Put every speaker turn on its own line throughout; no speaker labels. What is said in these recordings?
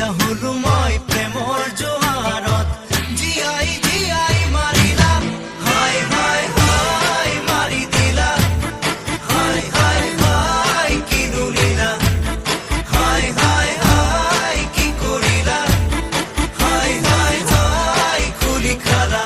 এতিয়া হলো মই প্ৰেমৰ জোৱাৰত জিয়াই জিয়াই মাৰিলা হাই হাই হাই মাৰি দিলা হাই হাই হাই কি দুলিলা হাই হাই হাই কি কৰিলা হাই হাই হাই খুলি খালা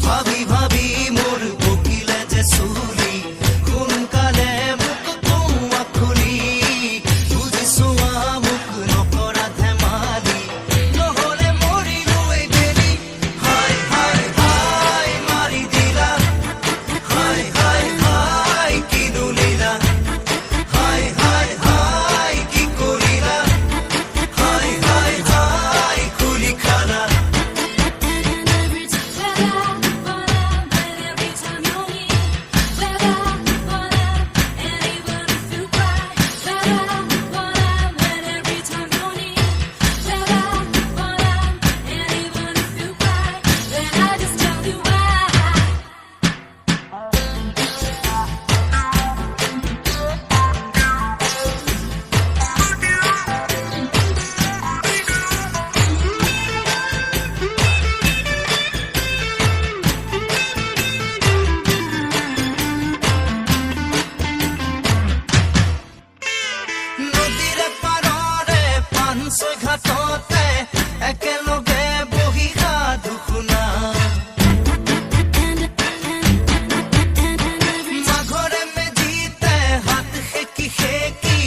ভাবি ভাবি মোর বকিলে যে চুলি সোনকালে মোক কোৱা খুলি বুজিছোৱা মোক নকৰা ধেমালি নহলে মৰিলো এই বেলি হাই হাই হাই মাৰি দিলা হাই হাই হাই কি দুলিলা হাই হাই হাই কি কৰিলা হাই হাই হাই খুলি খালা ঘাটতে একেলগে বহি সাধু শুনা মাঘৰে মেজিতে হাত সেকি সেকি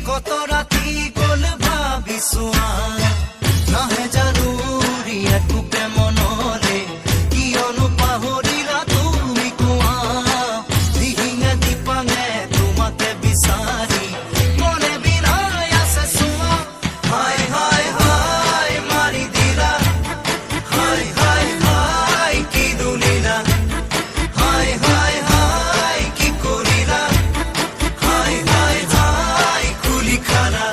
কত ৰাতি গল ভাবিছোৱা নাহে জানুৰি একোকে মনলে কিয়নো পাহৰিলা তুমি কোৱা দিহিঙে দিপাঙে তোমাকে বিচাৰি মনে বিনাই আছে চোৱা হাই হাই হাই মাৰি দিলা হাই হাই হাই কি দুলিলা হাই হাই হাই কি কৰিলা হাই হাই হাই খুলি খালা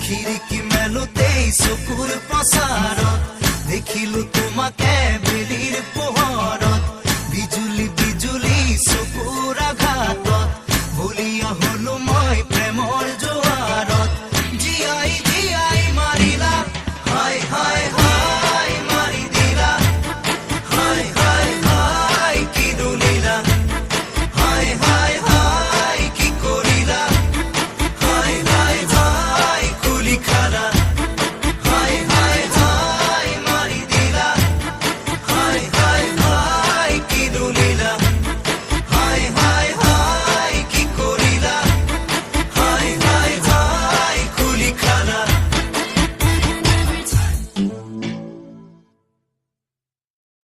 খিৰিকী মেলোতেই চকুৰ পচাৰত দেখিলো